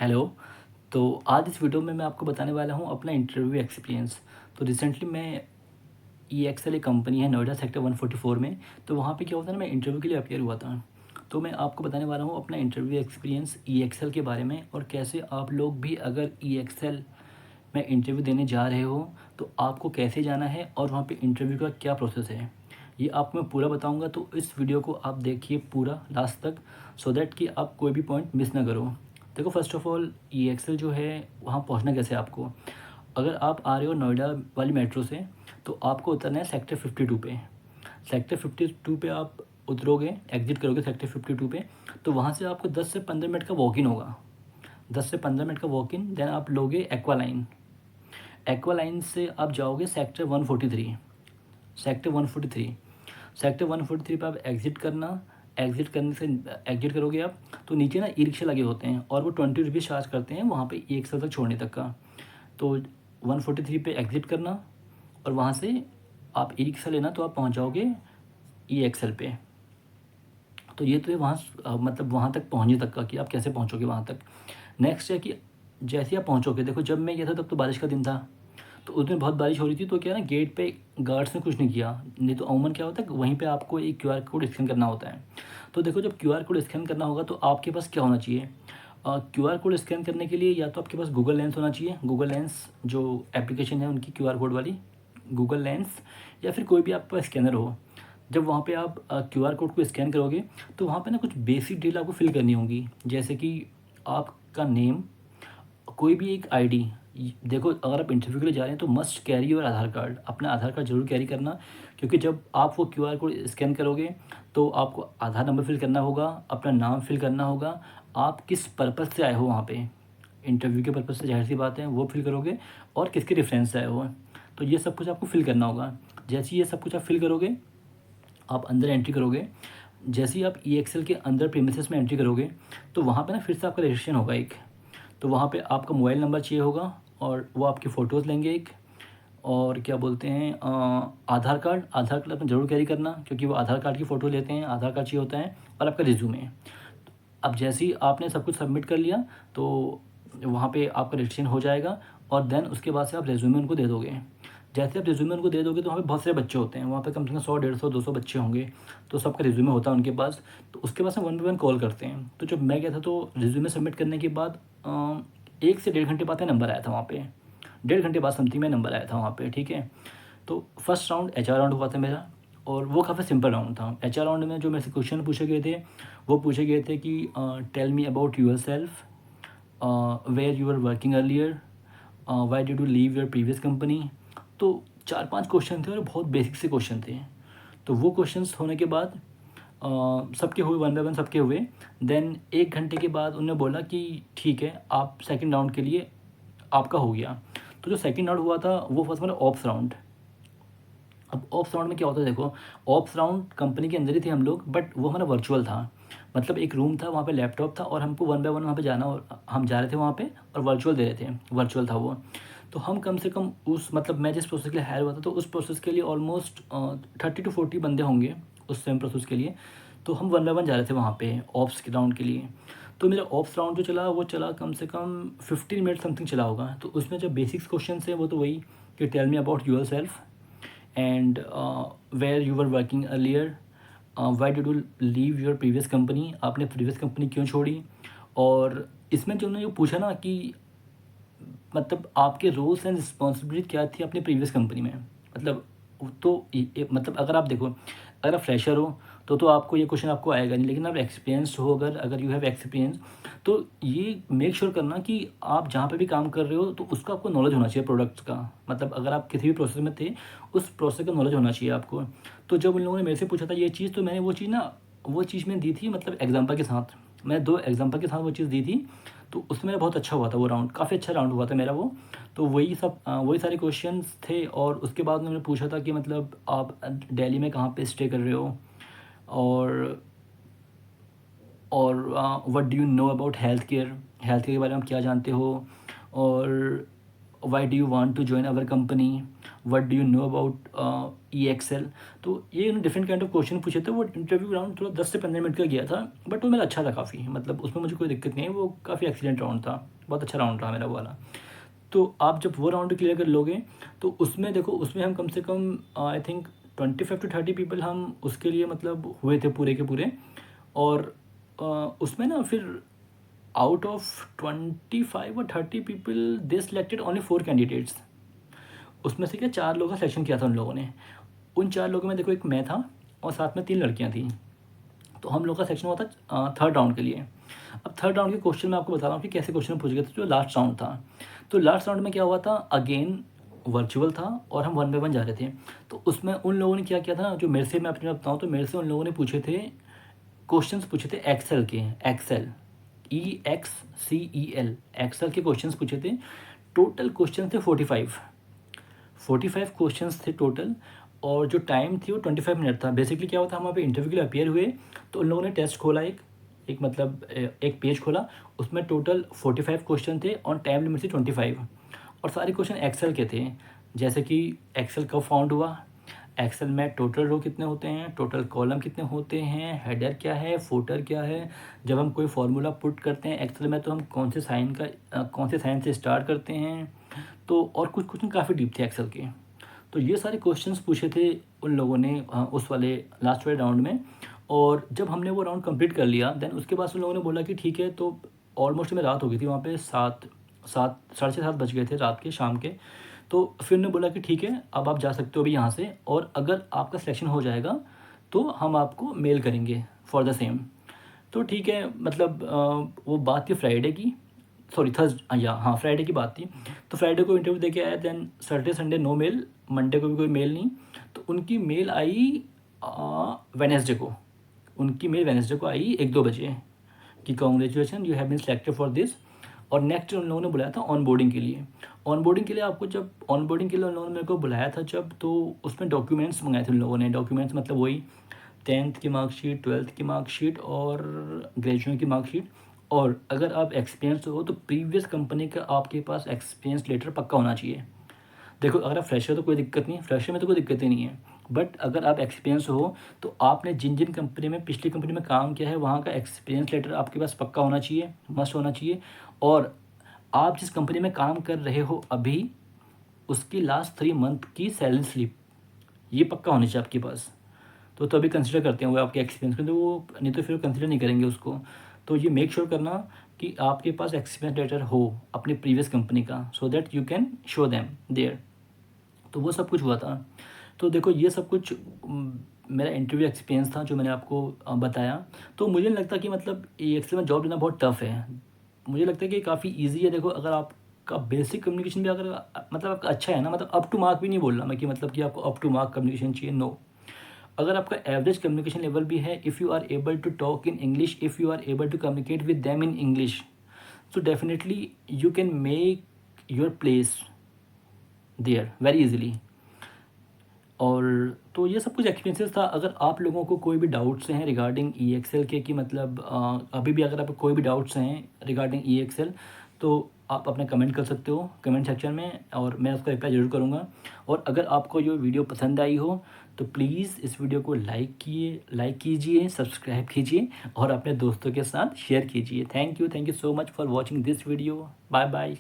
Hello. तो आज इस वीडियो में मैं आपको बताने वाला हूँ अपना इंटरव्यू एक्सपीरियंस। तो रिसेंटली मैं ई एक्सेल एक कंपनी है नोएडा सेक्टर 144 में। तो वहाँ पे क्या होता है ना, मैं इंटरव्यू के लिए अपियर हुआ था। तो मैं आपको बताने वाला हूँ अपना इंटरव्यू एक्सपीरियंस ई एक्सेल के बारे में, और कैसे आप लोग भी अगर ई एक्सेल में इंटरव्यू देने जा रहे हो तो आपको कैसे जाना है और वहाँ पे इंटरव्यू का क्या प्रोसेस है, ये आपको मैं पूरा बताऊँगा। तो इस वीडियो को आप देखिए पूरा लास्ट तक, सो दैट कि आप कोई भी पॉइंट मिस ना करो। देखो, first of all EXL जो है वहाँ पहुँचना कैसे है आपको। अगर आप आ रहे हो नोएडा वाली मेट्रो से तो आपको उतरना है सेक्टर 52 पे। सेक्टर 52 पे आप उतरोगे, एग्जिट करोगे सेक्टर 52 पे। तो वहाँ से आपको 10 से 15 मिनट का वॉक इन होगा। 10 से 15 मिनट का वॉक इन, देन आप लोगे एक्वा लाइन। एक्वा लाइन से आप जाओगे सेक्टर 143। सेक्टर 143 सेक्टर 143 पे आप एग्ज़िट करना। एग्ज़िट करने से एग्ज़िट करोगे आप, तो नीचे ना ई रिक्शा लगे होते हैं और वो 20 रुपीज़ चार्ज करते हैं वहाँ पे एक साल तक छोड़ने तक का। तो 143 पे एग्ज़िट करना और वहाँ से आप ई रिक्शा लेना, तो आप पहुँच जाओगे ई एक्सेल पे। तो ये तो है वहाँ मतलब वहाँ तक पहुँचने तक का कि आप कैसे पहुँचोगे वहाँ तक। नेक्स्ट है कि जैसे ही आप पहुँचोगे, देखो जब मैं गया था तब तो बारिश का दिन था। तो उस दिन बहुत बारिश हो रही थी, तो क्या है ना, गेट पे गार्ड्स ने कुछ नहीं किया। नहीं तो अमूमन क्या होता है, वहीं पे आपको एक क्यूआर कोड स्कैन करना होता है। तो देखो, जब क्यूआर कोड स्कैन करना होगा तो आपके पास क्या होना चाहिए। क्यूआर कोड स्कैन करने के लिए या तो आपके पास गूगल लेंस होना चाहिए। गूगल लेंस जो एप्लीकेशन है उनकी क्यूआर कोड वाली, गूगल लेंस, या फिर कोई भी आपका स्कैनर हो। जब वहाँ पे आप क्यूआर कोड को स्कैन करोगे तो वहाँ पे ना कुछ बेसिक डिटेल आपको फिल करनी होंगी, जैसे कि आपका नेम, कोई भी एक आईडी। देखो, अगर आप इंटरव्यू के लिए जा रहे हैं तो must carry your Aadhaar card. अपना आधार कार्ड जरूर कैरी करना, क्योंकि जब आप वो क्यूआर कोड स्कैन करोगे तो आपको आधार नंबर फिल करना होगा, अपना नाम फिल करना होगा, आप किस पर्पज़ से आए हो वहाँ पे। इंटरव्यू के पर्पज़ से जाहिर सी बात है वो फिल करोगे, और किसके रेफरेंस से आए हो। तो ये सब कुछ आपको फिल करना होगा। जैसे ये सब कुछ आप फिल करोगे, आप अंदर एंट्री करोगे। जैसे ही आप ई एक्सेल के अंदर प्रीमिसेस में एंट्री करोगे तो वहाँ पे ना फिर से आपका रजिस्ट्रेशन होगा एक। तो वहाँ पे आपका मोबाइल नंबर चाहिए होगा, और वो आपकी फ़ोटोज़ लेंगे एक, और क्या बोलते हैं, आधार कार्ड। आधार कार्ड अपना ज़रूर कैरी करना, क्योंकि वो आधार कार्ड की फ़ोटो लेते हैं, आधार कार्ड चाहिए होता है, और आपका रिज्यूमे। अब जैसे ही आपने सब कुछ सबमिट कर लिया तो वहाँ पे आपका रजिस्ट्रेशन हो जाएगा, और देन उसके बाद से आप रेज्यूमे उनको दे दोगे। जैसे आप रेज्यूमे उनको दे दोगे तो वहाँ पे बहुत सारे बच्चे होते हैं, वहाँ पे कम से कम 100, 150, 200 बच्चे होंगे। तो सबका रिज्यूमे होता है उनके पास। तो उसके बाद से वन बाई वन कॉल करते हैं। तो जब मैं गया था तो रिज्यूमे सबमिट करने के बाद 1 से 1.5 घंटे बाद में नंबर आया था वहाँ पे। 1.5 घंटे बाद समथिंग में नंबर आया था वहाँ पे, ठीक है। तो फर्स्ट राउंड एचआर राउंड हुआ था मेरा, और वो काफ़ी सिंपल राउंड था। एचआर राउंड में जो मेरे से क्वेश्चन पूछे गए थे, वो पूछे गए थे कि tell me about yourself, where you are working earlier, why did you leave your previous company. तो 4-5 क्वेश्चन थे और बहुत बेसिक से क्वेश्चन थे। तो वो क्वेश्चंस होने के बाद सबके हुए, वन बाय वन सबके हुए। देन 1 घंटे के बाद उन्होंने बोला कि ठीक है, आप सेकंड राउंड के लिए आपका हो गया। तो जो सेकंड राउंड हुआ था वो फर्स्ट वाला ऑप्स राउंड। अब ऑप्स राउंड में क्या होता है, देखो, ऑप्स राउंड कंपनी के अंदर ही थे हम लोग, बट वो हमारा वर्चुअल था। मतलब एक रूम था, वहाँ पे लैपटॉप था, और हमको वन बाय वन वहाँ पे जाना, और हम जा रहे थे वहाँ पे, और वर्चुअल दे रहे थे, वर्चुअल था वो। तो हम कम से कम उस, मतलब मैं जिस प्रोसेस के लिए हायर हुआ था, तो उस प्रोसेस के लिए ऑलमोस्ट 30 to 40 बंदे होंगे उस सेम प्रोसेस के लिए। तो हम वन बाय वन जा रहे थे वहाँ पे ऑप्स के राउंड के लिए। तो मेरा ऑप्स राउंड जो चला वो चला कम से कम 15 मिनट समथिंग चला होगा। तो उसमें जो बेसिक्स क्वेश्चन है वो तो वही, कि tell me about yourself, and where you were working earlier, why did you leave your previous company, आपने प्रीवियस कंपनी क्यों छोड़ी। और इसमें जो उन्होंने जो पूछा ना कि मतलब आपके रोल्स एंड रिस्पॉन्सिबिलिटी क्या थी अपनी प्रीवियस कंपनी में, मतलब तो मतलब अगर आप देखो, अगर आप फ्रेशर हो तो आपको ये क्वेश्चन आपको आएगा नहीं, लेकिन आप एक्सपीरियंस हो, अगर अगर यू हैव एक्सपीरियंस, तो ये मेक श्योर करना कि आप जहाँ पे भी काम कर रहे हो तो उसका आपको नॉलेज होना चाहिए प्रोडक्ट्स का। मतलब अगर आप किसी भी प्रोसेस में थे, उस प्रोसेस का नॉलेज होना चाहिए आपको। तो जब उन लोगों ने मेरे से पूछा था ये चीज़, तो मैंने वो चीज़ ना, वो चीज़ मैंने दी थी, मतलब एग्जाम्पल के साथ। मैंने 2 एग्जाम्पल के साथ वो चीज़ दी थी। तो उसमें मेरा बहुत अच्छा हुआ था वो राउंड, काफ़ी अच्छा राउंड हुआ था मेरा वो। तो वही सब वही सारे क्वेश्चंस थे। और उसके बाद उन्होंने पूछा था कि मतलब आप दिल्ली में कहाँ पे स्टे कर रहे हो, और what do you know about health care, health care के बारे में आप क्या जानते हो। और why do you want to join our company, what do you know about EXL। तो ये डिफरेंट काइंड ऑफ क्वेश्चन पूछे थे। वो इंटरव्यू राउंड थोड़ा 10 से 15 मिनट का गया था, बट वो मेरा अच्छा था काफ़ी, मतलब उसमें मुझे कोई दिक्कत नहीं है, वो काफ़ी एक्सीलेंट राउंड था, बहुत अच्छा राउंड रहा मेरा वो वाला। तो आप जब वो राउंड क्लियर कर लोगे तो उसमें देखो, उसमें हम कम से कम आई थिंक 25 to 30 पीपल हम उसके लिए मतलब हुए थे पूरे के पूरे। और उसमें ना फिर आउट ऑफ 25 और 30 people they selected only 4 candidates. उसमें से क्या 4 लोगों का सिलेक्शन किया था उन लोगों ने। उन 4 लोगों में देखो एक मैं था और साथ में 3 लड़कियां थी। तो हम लोग का सेक्शन हुआ था थर्ड राउंड के लिए। अब थर्ड राउंड के क्वेश्चन मैं आपको बता रहा हूँ कि कैसे क्वेश्चन पूछ गए थे जो लास्ट राउंड था। तो लास्ट राउंड में क्या हुआ था, अगेन वर्चुअल था और हम 1 बाय 1 जा रहे थे। तो उसमें उन लोगों ने क्या किया था, जो मेरे से, मैं अपने बताऊँ तो मेरे से उन लोगों ने पूछे थे क्वेश्चंस, पूछे थे एक्सेल के, एक्सेल EXCEL, एक्सेल के क्वेश्चंस पूछे थे। टोटल क्वेश्चन थे 45 क्वेश्चंस थे टोटल। और जो टाइम थी वो 25 मिनट था। बेसिकली क्या होता है, हम वहाँ पे इंटरव्यू के लिए अपियर हुए तो उन लोगों ने टेस्ट खोला, एक मतलब एक पेज खोला, उसमें टोटल 45 क्वेश्चन थे और टाइम लिमिट थी 25। और सारे क्वेश्चन एक्सेल के थे, जैसे कि एक्सेल कब फाउंड हुआ, एक्सेल में टोटल रो कितने होते हैं, टोटल कॉलम कितने होते हैं, हेडर क्या है, फुटर क्या है, जब हम कोई फार्मूला पुट करते हैं एक्सेल में तो हम कौन से साइन से स्टार्ट करते हैं। तो और कुछ क्वेश्चन काफ़ी डीप थे एक्सेल के। तो ये सारे क्वेश्चंस पूछे थे उन लोगों ने उस वाले लास्ट वाले राउंड में। और जब हमने वो राउंड कंप्लीट कर लिया, देन उसके बाद उन लोगों ने बोला कि ठीक है। तो ऑलमोस्ट में रात हो गई थी वहाँ पे, 7 साढ़े 7 बज गए थे रात के, शाम के। तो फिर उन्होंने बोला कि ठीक है, अब आप जा सकते हो अभी यहाँ से, और अगर आपका सिलेक्शन हो जाएगा तो हम आपको मेल करेंगे फॉर द सेम। तो ठीक है, मतलब वो बात थी फ्राइडे की, सॉरी हाँ फ्राइडे की बात थी। तो फ्राइडे को इंटरव्यू दे के आया, then Saturday Sunday no mail, Monday को भी कोई मेल नहीं। तो उनकी मेल आई वेनेसडे को, आई 1-2 बजे कि congratulation you have been selected for this. और नेक्स्ट उन लोगों ने बुलाया था ऑनबोर्डिंग के लिए। ऑनबोर्डिंग के लिए आपको, जब ऑनबोर्डिंग के लिए उन लोगों ने मेरे को बुलाया था जब, तो उसमें डॉक्यूमेंट्स मंगाए थे उन लोगों ने। डॉक्यूमेंट्स मतलब वही 10th की मार्कशीट, 12th की मार्कशीट और ग्रेजुएशन की मार्कशीट। और अगर आप एक्सपीरियंस हो तो प्रीवियस कंपनी का आपके पास एक्सपीरियंस लेटर पक्का होना चाहिए। देखो, अगर आप फ्रेशर तो कोई दिक्कत नहीं, फ्रेशर में तो कोई दिक्कत ही नहीं है। बट अगर आप एक्सपीरियंस हो तो आपने जिन जिन कंपनी में, पिछली कंपनी में काम किया है, वहाँ का एक्सपीरियंस लेटर आपके पास पक्का होना चाहिए, मस्ट होना चाहिए। और आप जिस कंपनी में काम कर रहे हो अभी, उसकी लास्ट 3 मंथ की सैलरी स्लिप, ये पक्का होनी चाहिए आपके पास। तो तभी कंसिडर करते हैं वो आपके एक्सपीरियंस में, तो वो नहीं तो फिर कंसिडर नहीं करेंगे उसको। तो ये मेक श्योर करना कि आपके पास एक्सपीरियंस लेटर हो अपनी प्रीवियस कंपनी का, so that you can show them there. तो वो सब कुछ हुआ था। तो देखो, ये सब कुछ मेरा इंटरव्यू एक्सपीरियंस था जो मैंने आपको बताया। तो मुझे नहीं लगता कि मतलब ये एक्सेल में जॉब लेना बहुत टफ है। मुझे लगता है कि काफ़ी ईजी है। देखो, अगर आपका बेसिक कम्युनिकेशन भी अगर मतलब आपका अच्छा है ना, मतलब अप टू मार्क भी नहीं बोल रहा मैं कि मतलब कि आपको अप टू मार्क कम्युनिकेशन चाहिए, नो। अगर आपका एवरेज कम्युनिकेशन लेवल भी है, if you are able to talk in English, if you are able to communicate with them in English, so definitely you can make your place there very easily. और तो ये सब कुछ experiences था। अगर आप लोगों को कोई भी डाउट्स हैं रिगार्डिंग EXL के, कि मतलब अभी भी अगर आपको कोई भी डाउट्स हैं रिगार्डिंग EXL, तो आप अपने कमेंट कर सकते हो कमेंट सेक्शन में, और मैं उसका रिप्लाई ज़रूर करूँगा। और अगर आपको ये वीडियो पसंद आई हो तो प्लीज़ इस वीडियो को लाइक कीजिए, सब्सक्राइब कीजिए और अपने दोस्तों के साथ शेयर कीजिए। Thank you so much for watching this video. Bye bye.